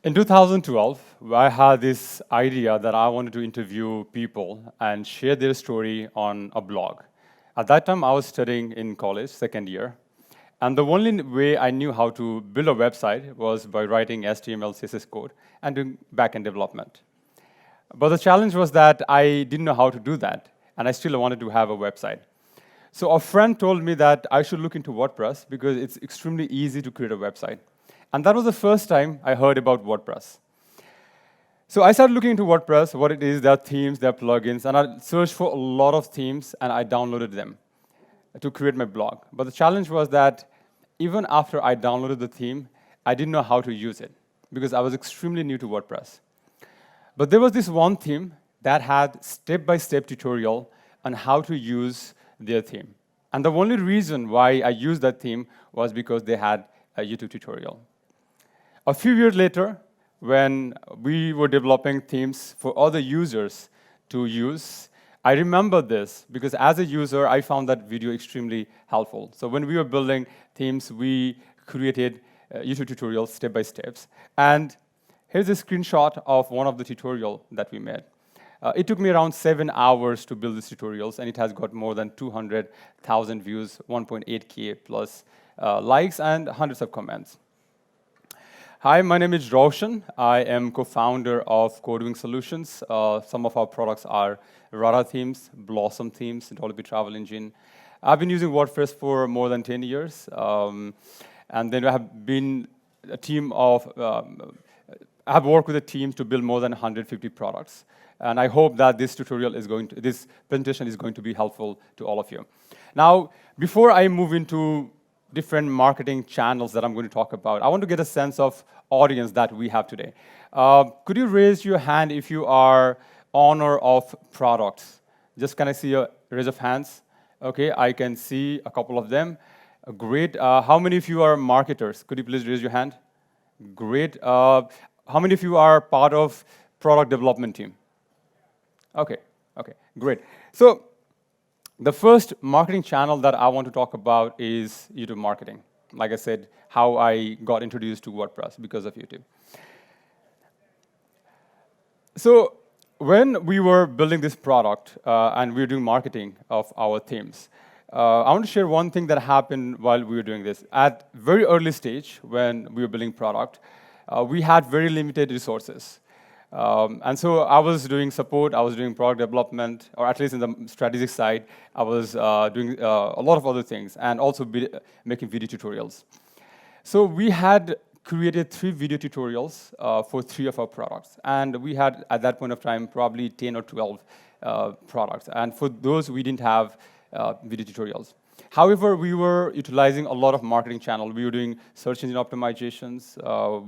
In 2012, I had this idea that I wanted to interview people and share their story on a blog. At that time, I was studying in college, second year, and the only way I knew how to build a website was by writing HTML, CSS code and doing backend development. But the challenge was that I didn't know how to do that, and I still wanted to have a website. So a friend told me that I should look into WordPress because it's extremely easy to create a website. And that was the first time I heard about WordPress. So I started looking into WordPress, what it is, their themes, their plugins, and I searched for a lot of themes, and I downloaded them to create my blog. But the challenge was that even after I downloaded the theme, I didn't know how to use it because I was extremely new to WordPress. But there was this one theme that had step-by-step tutorial on how to use their theme. And the only reason why I used that theme was because they had a YouTube tutorial. A few years later, when we were developing themes for other users to use, I remember this because as a user, I found that video extremely helpful. So when we were building themes, we created YouTube tutorials step by steps. And here's a screenshot of one of the tutorials that we made. It took me around 7 hours to build these tutorials, and it has got more than 200,000 views, 1.8K plus likes, and hundreds of comments. Hi, my name is Raushan. I am co-founder of Codewing Solutions. Some of our products are Rara Themes, Blossom Themes, Dolby Travel Engine. I've been using WordPress for more than 10 years. And then I have been a team of, I have worked with a team to build more than 150 products. And I hope that this presentation is going to be helpful to all of you. Now, before I move into different marketing channels that I'm going to talk about, I want to get a sense of audience that we have today. Could you raise your hand if you are owner of products? Just can I see a raise of hands? Okay, I can see a couple of them. Great. How many of you are marketers? Could you please raise your hand? Great. How many of you are part of product development team? Okay, great. So the first marketing channel that I want to talk about is YouTube marketing. Like I said, how I got introduced to WordPress because of YouTube. So when we were building this product and we were doing marketing of our themes, I want to share one thing that happened while we were doing this. At very early stage, when we were building product, we had very limited resources. And so I was doing support, I was doing product development, or at least in the strategic side, I was doing a lot of other things, and also making video tutorials. So we had created 3 video tutorials for 3 of our products. And we had, at that point of time, probably 10 or 12 products. And for those, we didn't have video tutorials. However, we were utilizing a lot of marketing channels. We were doing search engine optimizations.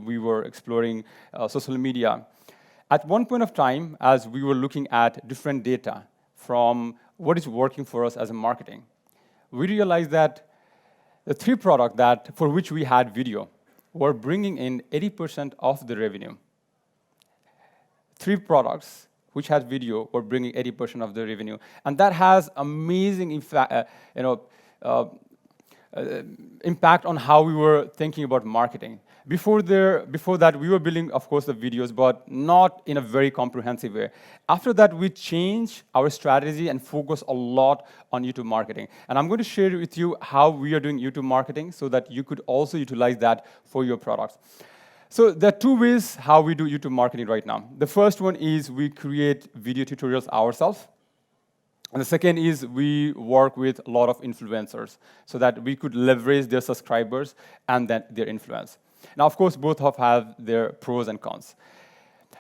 We were exploring social media. At one point of time, as we were looking at different data from what is working for us as a marketing, we realized that the 3 products for which we had video were bringing in 80% of the revenue. 3 products which had video were bringing 80% of the revenue. And that has amazing impact on how we were thinking about marketing. Before that, we were building, of course, the videos, but not in a very comprehensive way. After that, we changed our strategy and focused a lot on YouTube marketing. And I'm going to share with you how we are doing YouTube marketing so that you could also utilize that for your products. So there are 2 ways how we do YouTube marketing right now. The first one is we create video tutorials ourselves. And the second is we work with a lot of influencers so that we could leverage their subscribers and then their influence. Now, of course, both have their pros and cons.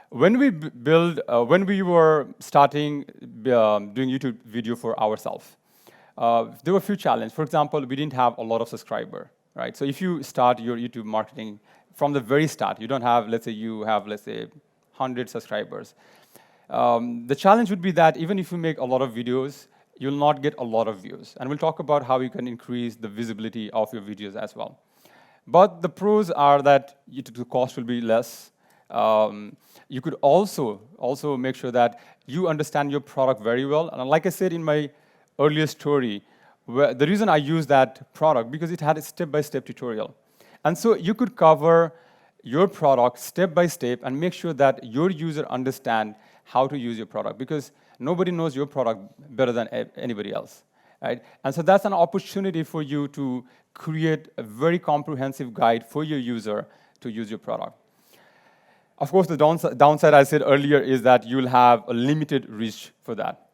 When we were starting doing YouTube video for ourselves, there were a few challenges. For example, we didn't have a lot of subscribers, right? So if you start your YouTube marketing from the very start, you don't have, let's say, 100 subscribers. The challenge would be that even if you make a lot of videos, you'll not get a lot of views. And we'll talk about how you can increase the visibility of your videos as well. But the pros are that the cost will be less. You could also make sure that you understand your product very well. And like I said in my earlier story, the reason I used that product, because it had a step-by-step tutorial. And so you could cover your product step by step and make sure that your user understand how to use your product, because nobody knows your product better than anybody else, right? And so that's an opportunity for you to create a very comprehensive guide for your user to use your product. Of course, the downside I said earlier is that you'll have a limited reach for that.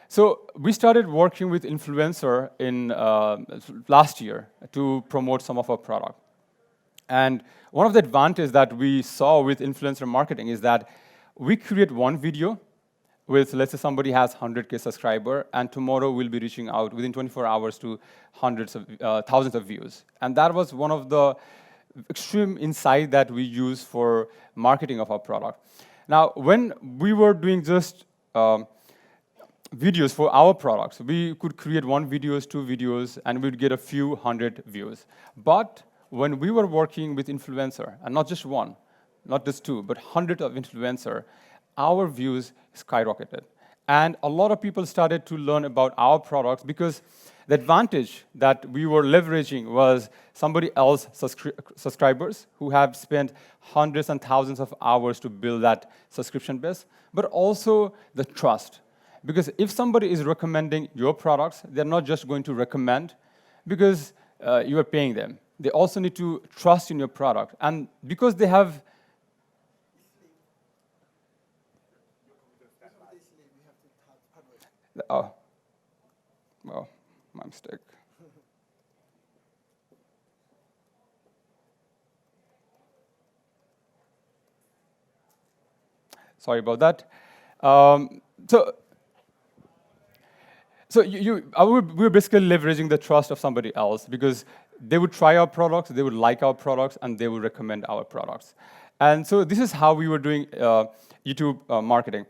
So we started working with influencer in last year to promote some of our product. And one of the advantages that we saw with influencer marketing is that we create one video with, let's say somebody has 100K subscriber, and tomorrow we'll be reaching out within 24 hours to hundreds of thousands of views. And that was one of the extreme insight that we use for marketing of our product. Now, when we were doing just videos for our products, we could create one videos, two videos, and we'd get a few hundred views. But when we were working with influencer, and not just one, not just two, but hundreds of influencer, our views skyrocketed. And a lot of people started to learn about our products, because the advantage that we were leveraging was somebody else's subscribers who have spent hundreds and thousands of hours to build that subscription base, but also the trust. Because if somebody is recommending your products, they're not just going to recommend because you are paying them. They also need to trust in your product. And because they have... Oh, well, my mistake. Sorry about that. We're basically leveraging the trust of somebody else, because they would try our products, they would like our products, and they would recommend our products. And so this is how we were doing YouTube marketing.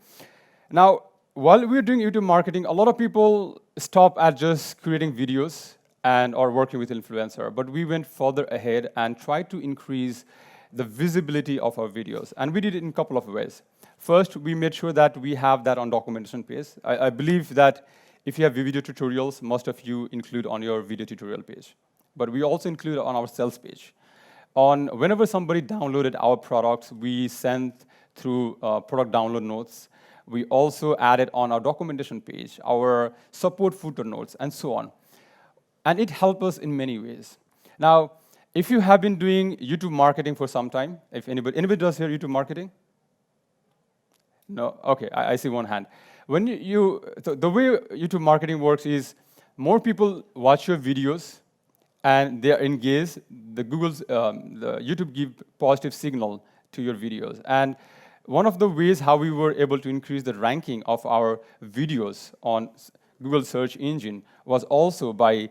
Now, while we were doing YouTube marketing, a lot of people stop at just creating videos or working with influencer, but we went further ahead and tried to increase the visibility of our videos. And we did it in a couple of ways. First, we made sure that we have that on documentation page. I believe that if you have video tutorials, most of you include on your video tutorial page. But we also include on our sales page. Whenever somebody downloaded our products, we sent through product download notes. We also added on our documentation page, our support footer notes, and so on. And it helped us in many ways. Now, if you have been doing YouTube marketing for some time, if anybody does here YouTube marketing? No? Okay, I see one hand. When the way YouTube marketing works is more people watch your videos and they are engaged. The YouTube give positive signal to your videos. And one of the ways how we were able to increase the ranking of our videos on Google search engine was also by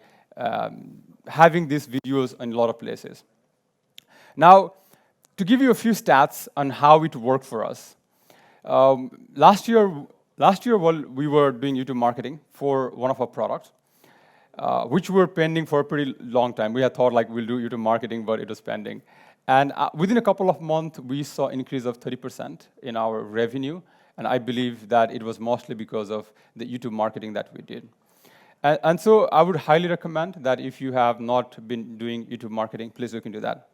having these videos in a lot of places. Now, to give you a few stats on how it worked for us, last year while we were doing YouTube marketing for one of our products, which we were pending for a pretty long time. We had thought like we'll do YouTube marketing, but it was pending. And within a couple of months, we saw an increase of 30% in our revenue. And I believe that it was mostly because of the YouTube marketing that we did. And so I would highly recommend that if you have not been doing YouTube marketing, please look into that.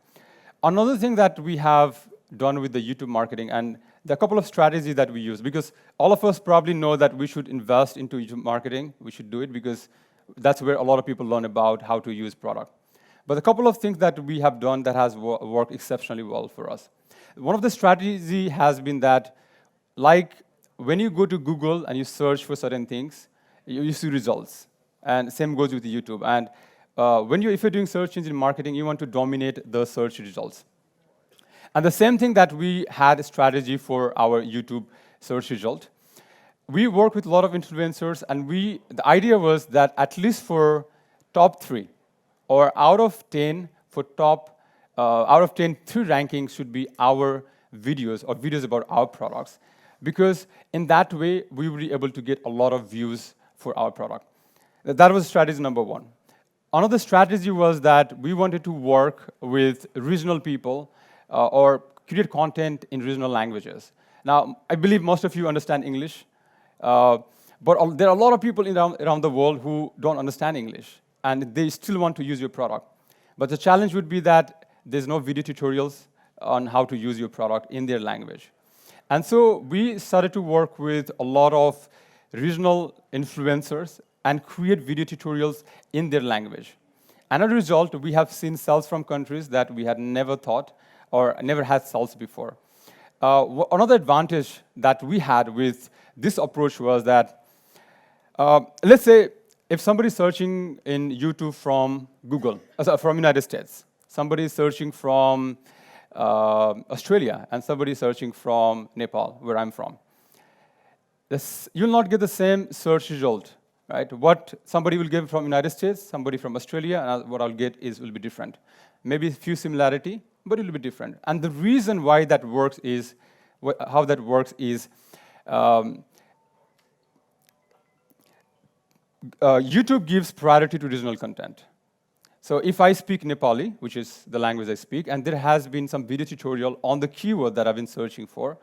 Another thing that we have done with the YouTube marketing, and there are a couple of strategies that we use, because all of us probably know that we should invest into YouTube marketing. We should do it because that's where a lot of people learn about how to use product. But a couple of things that we have done that has worked exceptionally well for us. One of the strategies has been that, like when you go to Google and you search for certain things, you see results. And same goes with YouTube. And if you're doing search engine marketing, you want to dominate the search results. And the same thing that we had a strategy for our YouTube search result. We work with a lot of influencers, and the idea was that at least for top 3, or out of 10 for out of 10, 3 rankings should be our videos or videos about our products. Because in that way, we will be able to get a lot of views for our product. That was strategy number 1. Another strategy was that we wanted to work with regional people or create content in regional languages. Now, I believe most of you understand English, but there are a lot of people around the world who don't understand English, and they still want to use your product. But the challenge would be that there's no video tutorials on how to use your product in their language. And so we started to work with a lot of regional influencers and create video tutorials in their language. And as a result, we have seen sales from countries that we had never thought or never had sales before. Another advantage that we had with this approach was that, let's say, if somebody is searching in YouTube from Google, from United States, somebody is searching from Australia, and somebody is searching from Nepal, where I'm from, you'll not get the same search result, right? What somebody will get from United States, somebody from Australia, and what I'll get will be different. Maybe a few similarity, but it will be different. And the reason why that works is, how that works is, YouTube gives priority to regional content. So if I speak Nepali, which is the language I speak, and there has been some video tutorial on the keyword that I've been searching for,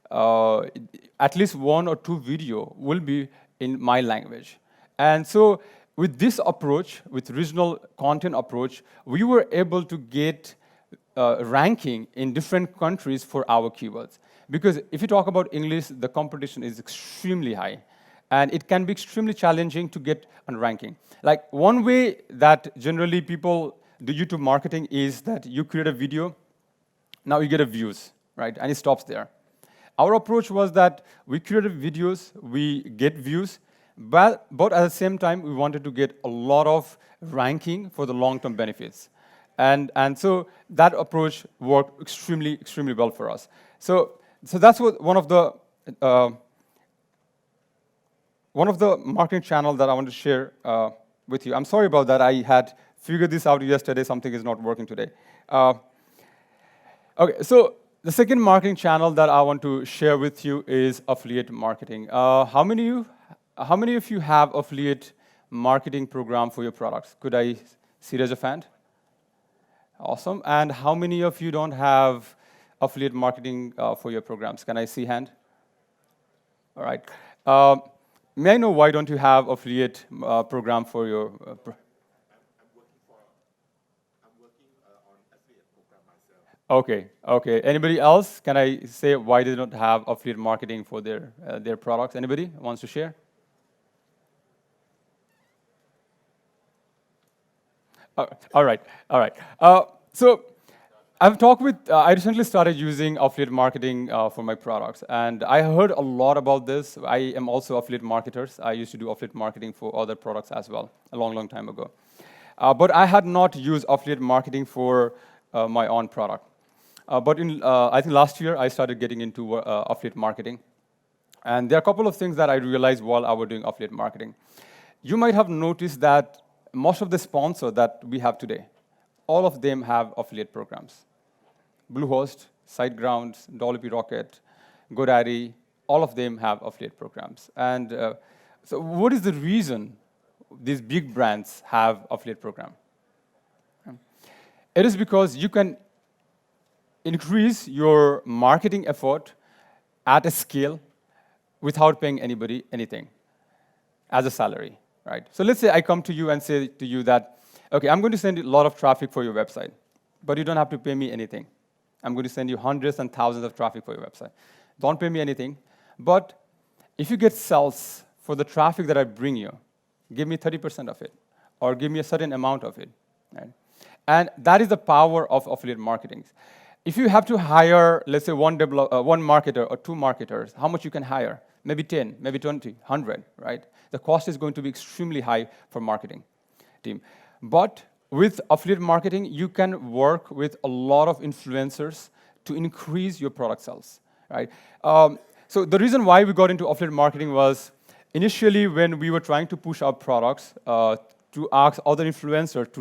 at least 1 or 2 video will be in my language. And so with this approach, with regional content approach, we were able to get ranking in different countries for our keywords. Because if you talk about English, the competition is extremely high. And it can be extremely challenging to get on ranking. Like one way that generally people do YouTube marketing is that you create a video, now you get a views, right? And it stops there. Our approach was that we created videos, we get views, but at the same time, we wanted to get a lot of ranking for the long-term benefits. And so that approach worked extremely well for us. So that's what one of the marketing channels that I want to share with you. I'm sorry about that. I had figured this out yesterday. Something is not working today. Okay, so the second marketing channel that I want to share with you is affiliate marketing. How many of you have affiliate marketing program for your products? Could I see raise a hand? Awesome. And how many of you don't have affiliate marketing for your programs? Can I see hand? All right. May I know why don't you have affiliate program for your? I'm working on affiliate program myself. Okay. Anybody else? Can I say why they don't have affiliate marketing for their products? Anybody wants to share? All right. So I've talked with, I recently started using affiliate marketing for my products, and I heard a lot about this. I am also affiliate marketers. I used to do affiliate marketing for other products as well, a long time ago. But I had not used affiliate marketing for my own product. But I think last year, I started getting into affiliate marketing. And there are a couple of things that I realized while I was doing affiliate marketing. You might have noticed that most of the sponsors that we have today, all of them have affiliate programs. Bluehost, SiteGround, Dolby Rocket, GoDaddy, all of them have affiliate programs. And so what is the reason these big brands have affiliate program? It is because you can increase your marketing effort at a scale without paying anybody anything as a salary, right? So let's say I come to you and say to you that, okay, I'm going to send you a lot of traffic for your website, but you don't have to pay me anything. I'm going to send you hundreds and thousands of traffic for your website. Don't pay me anything, but if you get sales for the traffic that I bring you, give me 30% of it, or give me a certain amount of it, right? And that is the power of affiliate marketing. If you have to hire, let's say, one marketer or 2 marketers, how much you can hire? Maybe 10, maybe 20, 100, right? The cost is going to be extremely high for marketing team. But with affiliate marketing, you can work with a lot of influencers to increase your product sales, right? So the reason why we got into affiliate marketing was initially when we were trying to push our products to ask other influencers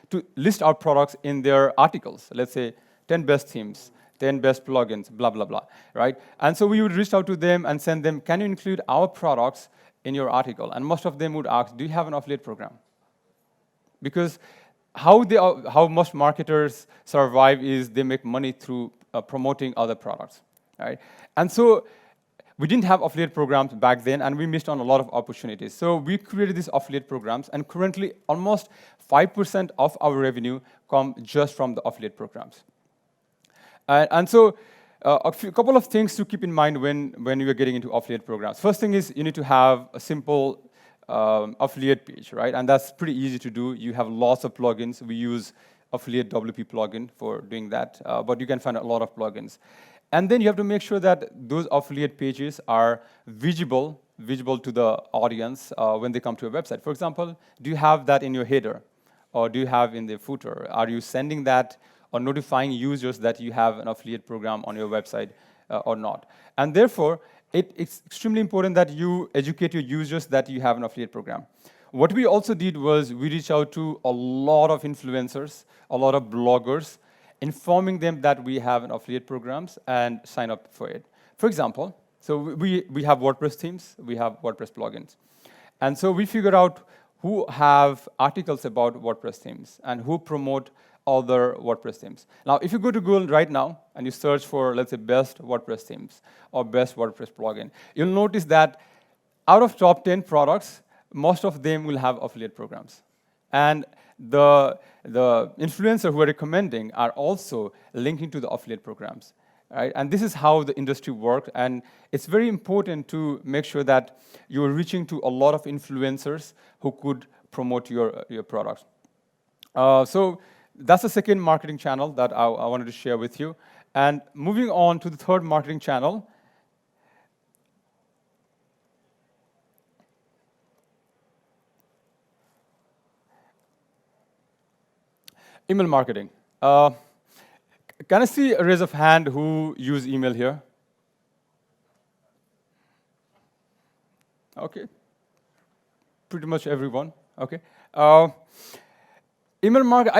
to list our products in their articles. Let's say 10 best themes, 10 best plugins, blah, blah, blah, right? And so we would reach out to them and send them, can you include our products in your article? And most of them would ask, do you have an affiliate program? Because how most marketers survive is they make money through promoting other products, right? And so we didn't have affiliate programs back then, and we missed on a lot of opportunities. So we created these affiliate programs, and currently almost 5% of our revenue come just from the affiliate programs. And so couple of things to keep in mind when you are getting into affiliate programs. First thing is you need to have a simple affiliate page, right? And that's pretty easy to do. You have lots of plugins. We use affiliate WP plugin for doing that, but you can find a lot of plugins. And then you have to make sure that those affiliate pages are visible to the audience when they come to your website. For example, do you have that in your header? Or do you have in the footer? Are you sending that or notifying users that you have an affiliate program on your website or not? And therefore, it's extremely important that you educate your users that you have an affiliate program. What we also did was we reached out to a lot of influencers, a lot of bloggers, informing them that we have an affiliate programs and sign up for it. For example, so we have WordPress themes, we have WordPress plugins. And so we figured out who have articles about WordPress themes and who promote other WordPress themes. Now, if you go to Google right now and you search for, let's say, best WordPress themes or best WordPress plugin, you'll notice that out of top 10 products, most of them will have affiliate programs. And the influencers who are recommending are also linking to the affiliate programs. Right? And this is how the industry works, and it's very important to make sure that you're reaching to a lot of influencers who could promote your products. So that's the second marketing channel that I wanted to share with you. And moving on to the third marketing channel, email marketing. Can I see a raise of hand who use email here? Okay. Pretty much everyone. Okay. I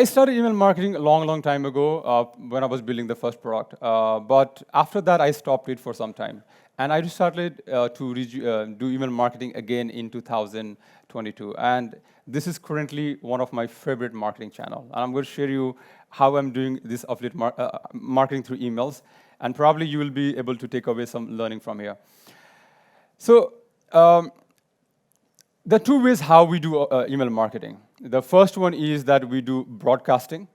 started email marketing a long time ago when I was building the first product. But after that, I stopped it for some time. And I started to do email marketing again in 2022. And this is currently one of my favorite marketing channels. And I'm going to share you how I'm doing this affiliate marketing through emails. And probably you will be able to take away some learning from here. So there are two ways how we do email marketing. The first one is that we do broadcasting.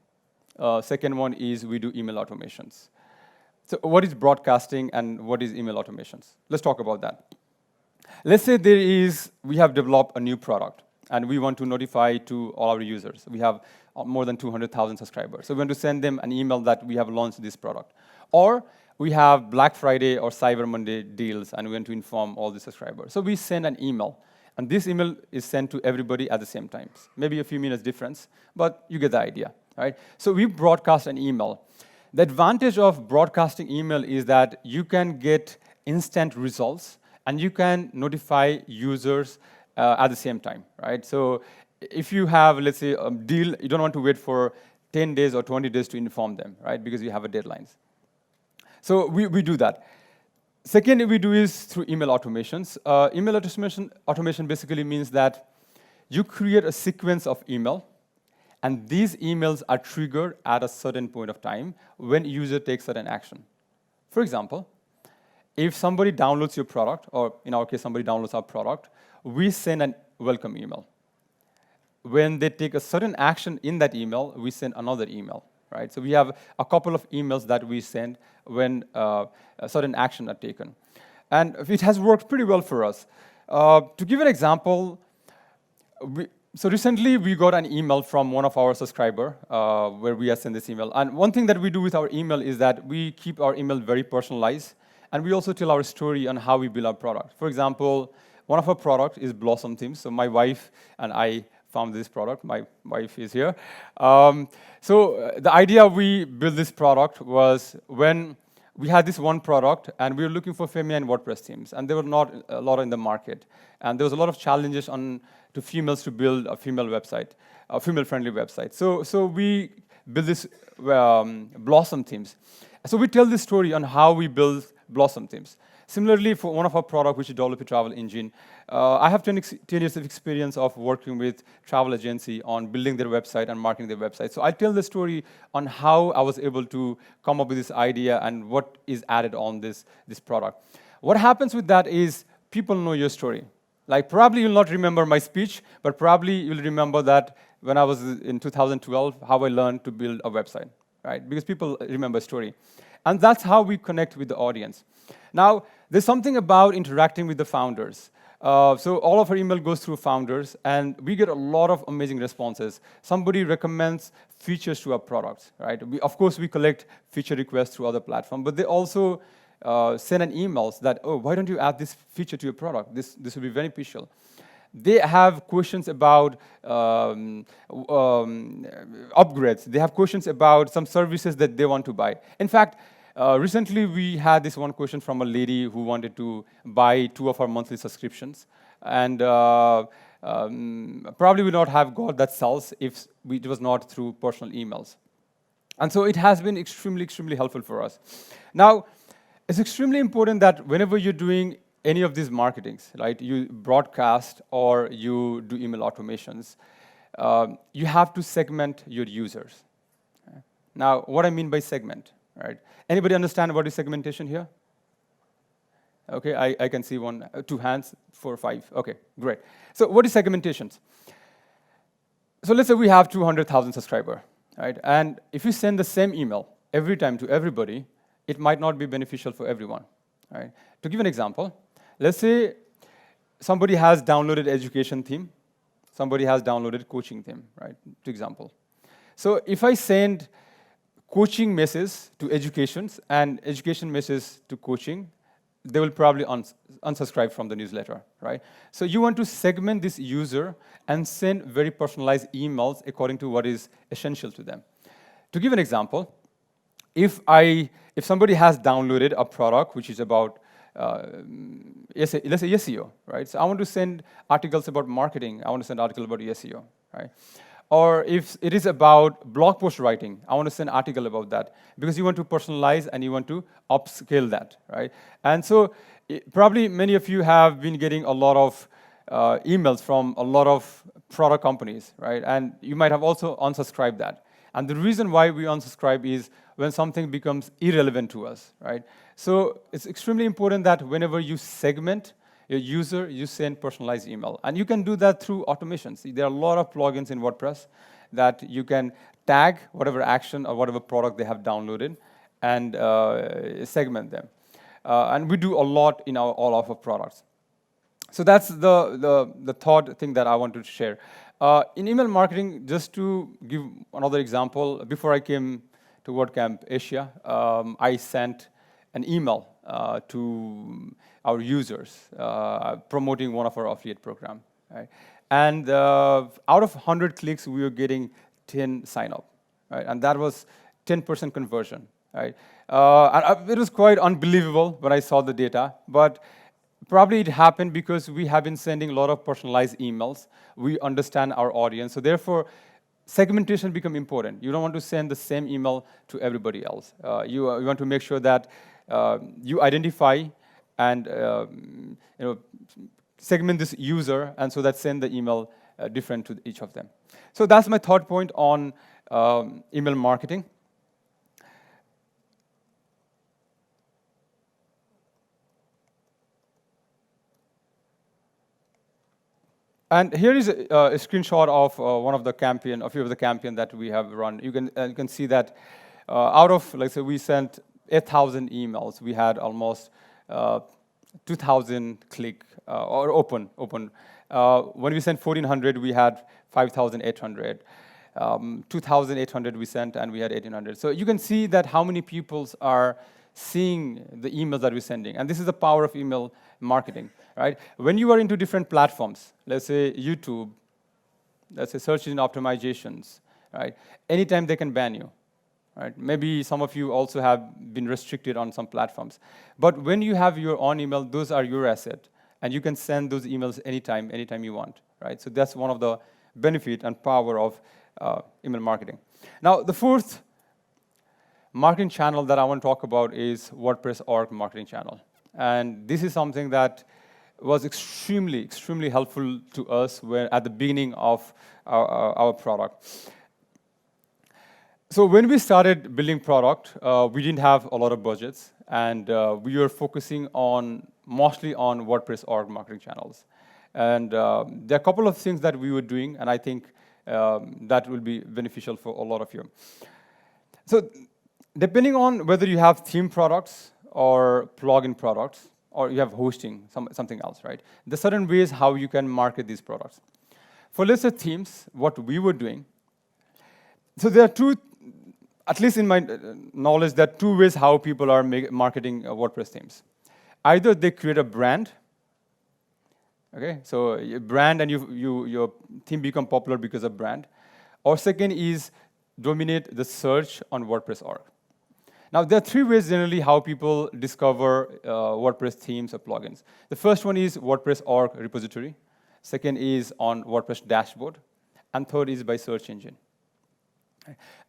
Second one is we do email automations. So what is broadcasting and what is email automations? Let's talk about that. Let's say we have developed a new product and we want to notify to all our users. We have more than 200,000 subscribers. So we want to send them an email that we have launched this product. Or we have Black Friday or Cyber Monday deals and we want to inform all the subscribers. So we send an email. And this email is sent to everybody at the same time. Maybe a few minutes difference, but you get the idea, right? So we broadcast an email. The advantage of broadcasting email is that you can get instant results and you can notify users at the same time, right? So if you have, let's say, a deal, you don't want to wait for 10 days or 20 days to inform them, right? Because you have a deadlines. So we do that. Second we do is through email automations. Email automation basically means that you create a sequence of email, and these emails are triggered at a certain point of time when user takes certain action. For example, if somebody downloads your product, or in our case, somebody downloads our product, we send a welcome email. When they take a certain action in that email, we send another email. Right? So we have a couple of emails that we send when a certain action are taken. And it has worked pretty well for us. To give an example, so recently we got an email from one of our subscribers where we have sent this email. And one thing that we do with our email is that we keep our email very personalized, and we also tell our story on how we build our product. For example, one of our products is Blossom Themes. So my wife and I found this product. My wife is here. So the idea we built this product was when we had this one product and we were looking for feminine WordPress themes, and there were not a lot in the market. And there was a lot of challenges to females to build a female website, a female-friendly website. So we built this Blossom Themes. So we tell this story on how we build Blossom Themes. Similarly, for one of our products, which is WP Travel Engine, I have 10 years of experience of working with travel agency on building their website and marketing their website. So I tell the story on how I was able to come up with this idea and what is added on this product. What happens with that is people know your story. Like probably you'll not remember my speech, but probably you'll remember that when I was in 2012, how I learned to build a website, right? Because people remember story. And that's how we connect with the audience. Now, there's something about interacting with the founders. So all of our email goes through founders, and we get a lot of amazing responses. Somebody recommends features to our products, right? Of course, we collect feature requests through other platforms, but they also send an emails that, oh, why don't you add this feature to your product? This will be beneficial. They have questions about upgrades. They have questions about some services that they want to buy. In fact, recently we had this one question from a lady who wanted to buy 2 of our monthly subscriptions. And probably would not have got that sales if it was not through personal emails. And so it has been extremely, extremely helpful for us. Now, it's extremely important that whenever you're doing any of these marketings, right, you broadcast or you do email automations, you have to segment your users. Now, what I mean by segment, right? Anybody understand what is segmentation here? Okay, I can see 1, 2 hands, 4, 5. Okay, great. So what is segmentations? So let's say we have 200,000 subscribers, right? And if you send the same email every time to everybody, it might not be beneficial for everyone, right? To give an example, let's say somebody has downloaded education theme, somebody has downloaded coaching theme, right? For example. So if I send coaching message to educations and education message to coaching, they will probably unsubscribe from the newsletter, right? So you want to segment this user and send very personalized emails according to what is essential to them. To give an example, if somebody has downloaded a product which is about, let's say SEO, right? So I want to send articles about marketing. I want to send articles about SEO, right? Or if it is about blog post writing, I want to send an article about that because you want to personalize and you want to upscale that, right? And so probably many of you have been getting a lot of emails from a lot of product companies, right? And you might have also unsubscribed that. And the reason why we unsubscribe is when something becomes irrelevant to us, right? So it's extremely important that whenever you segment your user, you send personalized email. And you can do that through automations. There are a lot of plugins in WordPress that you can tag whatever action or whatever product they have downloaded and segment them. And we do a lot in all of our products. So that's the third thing that I wanted to share. In email marketing, just to give another example, before I came to WordCamp Asia, I sent an email to our users promoting one of our affiliate program. Right? And out of 100 clicks, we were getting 10 sign up. Right? And that was 10% conversion. Right? And it was quite unbelievable when I saw the data. But probably it happened because we have been sending a lot of personalized emails. We understand our audience. So therefore, segmentation become important. You don't want to send the same email to everybody else. You want to make sure that you identify and segment this user, and so that send the email different to each of them. So that's my third point on email marketing. And here is a screenshot of one of the campaign, a few of the campaign that we have run. You can see that out of, let's say, we sent 8,000 emails. We had almost 2,000 click or open. When we sent 1,400, we had 5,800. 2,800 we sent, and we had 1,800. So you can see that how many people are seeing the emails that we're sending. And this is the power of email marketing, right? When you are into different platforms, let's say YouTube, let's say search engine optimizations, right? Anytime they can ban you, right? Maybe some of you also have been restricted on some platforms. But when you have your own email, those are your asset. And you can send those emails anytime you want, right? So that's one of the benefit and power of email marketing. Now, the fourth marketing channel that I want to talk about is WordPress org marketing channel. And this is something that was extremely, extremely helpful to us at the beginning of our product. So when we started building product, we didn't have a lot of budgets, and we were focusing mostly on WordPress org marketing channels. And there are a couple of things that we were doing, and I think that will be beneficial for a lot of you. So Depending on whether you have theme products or plugin products, or you have hosting, something else, right? There's certain ways how you can market these products. For let's say themes, what we were doing, so there are two, at least in my knowledge, there are two ways how people are marketing WordPress themes. Either they create a brand, okay, so a brand and your theme become popular because of brand, or second is dominate the search on WordPress.org. Now, there are three ways generally how people discover WordPress themes or plugins. The first one is WordPress.org repository. Second is on WordPress dashboard. And third is by search engine.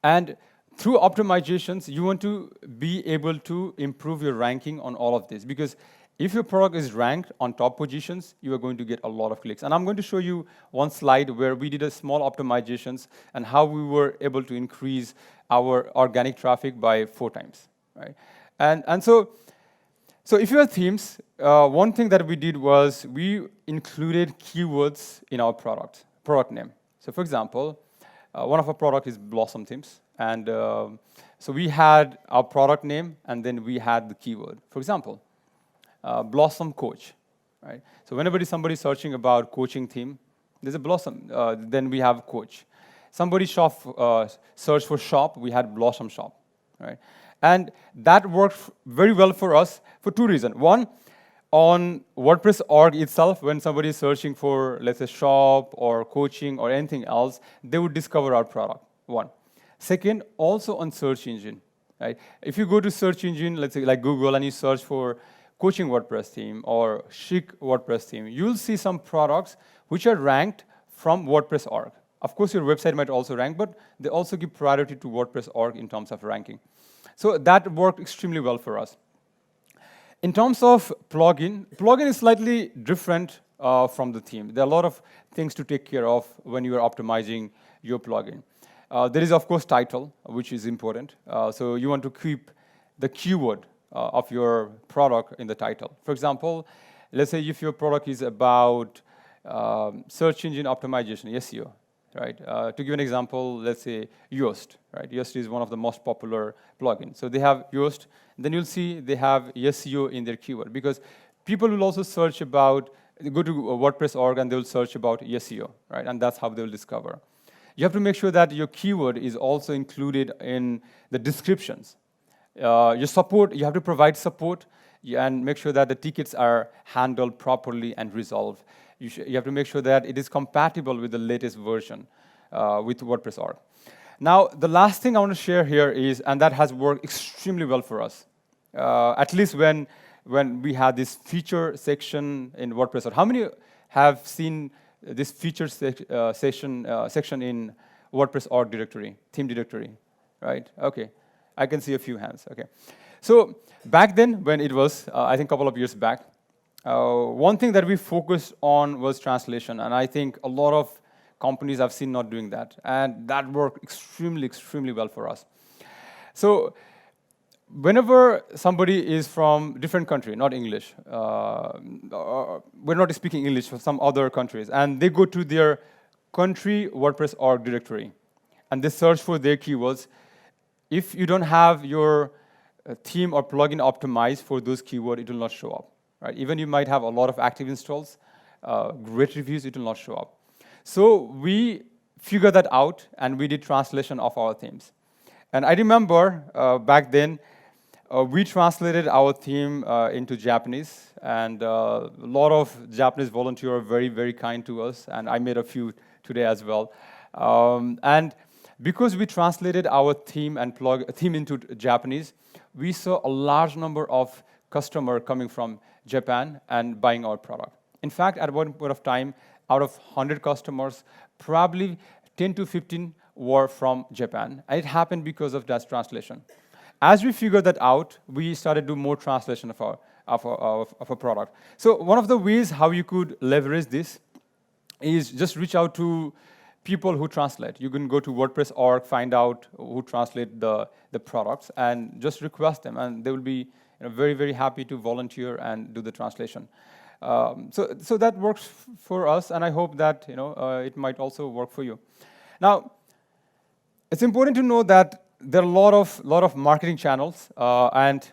And through optimizations, you want to be able to improve your ranking on all of this. Because if your product is ranked on top positions, you are going to get a lot of clicks. And I'm going to show you one slide where we did a small optimizations and how we were able to increase our organic traffic by 4 times, right? And so if you have themes, one thing that we did was we included keywords in our product name. So for example, one of our product is Blossom Themes. And so we had our product name, and then we had the keyword. For example, Blossom Coach, right? So whenever somebody searching about coaching theme, there's a Blossom, then we have Coach. Somebody search for shop, we had Blossom Shop, right? And that worked very well for us for 2 reasons. One, on WordPress.org itself, when somebody is searching for, let's say, shop or coaching or anything else, they would discover our product, one. Second, also on search engine, right? If you go to search engine, let's say like Google, and you search for coaching WordPress theme or chic WordPress theme, you'll see some products which are ranked from WordPress.org. Of course, your website might also rank, but they also give priority to WordPress.org in terms of ranking. So that worked extremely well for us. In terms of plugin is slightly different from the theme. There are a lot of things to take care of when you are optimizing your plugin. There is, of course, title, which is important. So you want to keep the keyword of your product in the title. For example, let's say if your product is about search engine optimization, SEO, right? To give an example, let's say Yoast, right? Yoast is one of the most popular plugins. So they have Yoast, then you'll see they have SEO in their keyword, because people will also search about, go to WordPress.org and they will search about SEO, right? And that's how they will discover. You have to make sure that your keyword is also included in the descriptions. Your support, you have to provide support and make sure that the tickets are handled properly and resolved. You have to make sure that it is compatible with the latest version with WordPress.org. Now, the last thing I want to share here is, and that has worked extremely well for us, at least when we had this feature section in WordPress.org. How many have seen this feature section in WordPress.org directory, theme directory, right? Okay, I can see a few hands, okay. So back then, when it was, I think a couple of years back, one thing that we focused on was translation, and I think a lot of companies I've seen not doing that, and that worked extremely, extremely well for us. So whenever somebody is from different country, not English, we're not speaking English for some other countries, and they go to their country WordPress.org directory, and they search for their keywords. If you don't have your theme or plugin optimized for those keywords, it will not show up, right? Even you might have a lot of active installs, great reviews, it will not show up. So we figured that out, and we did translation of our themes. And I remember back then, we translated our theme into Japanese, and a lot of Japanese volunteers are very, very kind to us, and I made a few today as well. And because we translated our theme and theme into Japanese, we saw a large number of customers coming from Japan and buying our product. In fact, at one point of time, out of 100 customers, probably 10 to 15 were from Japan. And it happened because of that translation. As we figured that out, we started to do more translation of our product. So one of the ways how you could leverage this is just reach out to people who translate. You can go to WordPress.org, find out who translate the products, and just request them, and they will be very, very happy to volunteer and do the translation. So that works for us, and I hope that it might also work for you. Now, it's important to know that there are a lot of marketing channels, and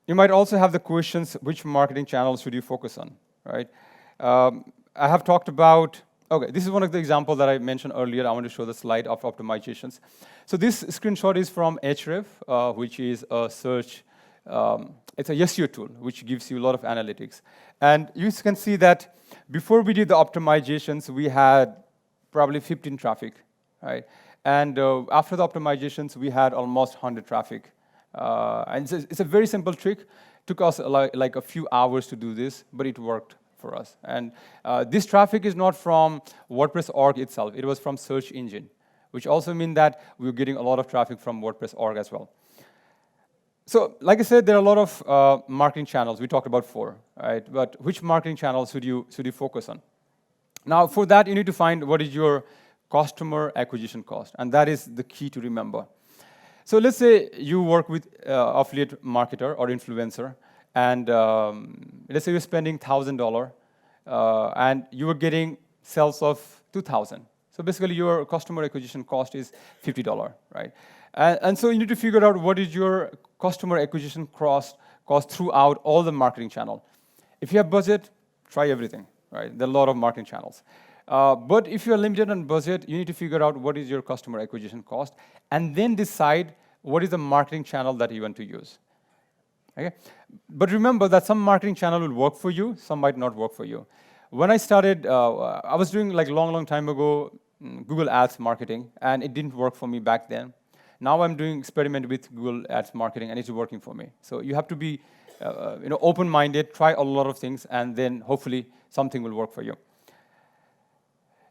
you might also have the questions, which marketing channels should you focus on, right? I have talked about, okay, this is one of the examples that I mentioned earlier. I want to show the slide of optimizations. So this screenshot is from Href, which is a search, it's a SEO tool, which gives you a lot of analytics. And you can see that before we did the optimizations, we had probably 15 traffic, right? And after the optimizations, we had almost 100 traffic. And it's a very simple trick. Took us like a few hours to do this, but it worked for us. And this traffic is not from WordPress org itself. It was from search engine, which also means that we were getting a lot of traffic from WordPress org as well. So, like I said, there are a lot of marketing channels. We talked about 4, right? But which marketing channels should you focus on? Now, for that, you need to find what is your customer acquisition cost, and that is the key to remember. So let's say you work with affiliate marketer or influencer, and let's say you're spending $1,000, and you are getting sales of $2,000. So basically, your customer acquisition cost is $50, right? And so you need to figure out what is your customer acquisition cost throughout all the marketing channel. If you have budget, try everything, right? There are a lot of marketing channels. But if you're limited on budget, you need to figure out what is your customer acquisition cost, and then decide what is the marketing channel that you want to use. Okay? But remember that some marketing channel will work for you, some might not work for you. When I started, I was doing like long time ago Google Ads marketing, and it didn't work for me back then. Now I'm doing experiment with Google Ads marketing, and it's working for me. So you have to be, open-minded, try a lot of things, and then hopefully something will work for you.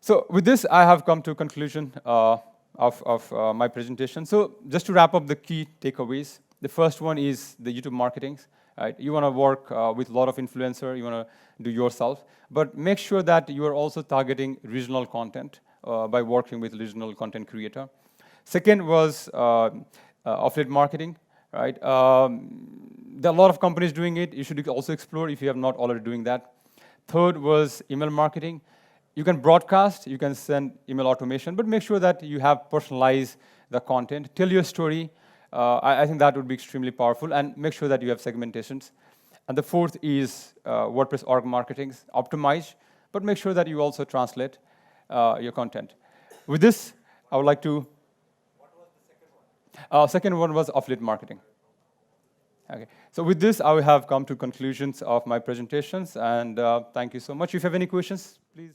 So with this, I have come to a conclusion of my presentation. So just to wrap up the key takeaways, the first one is the YouTube marketing. Right? You want to work with a lot of influencers. You want to do yourself. But make sure that you are also targeting regional content by working with regional content creator. Second was affiliate marketing. Right? There are a lot of companies doing it. You should also explore if you have not already doing that. Third was email marketing. You can broadcast, you can send email automation, but make sure that you have personalized the content. Tell your story. I think that would be extremely powerful, and make sure that you have segmentations. And the fourth is WordPress org marketing. Optimize, but make sure that you also translate your content. With this, I would like to... What was the second one? Second one was affiliate marketing. Okay. So with this, I have come to conclusions of my presentations, and thank you so much. If you have any questions, please.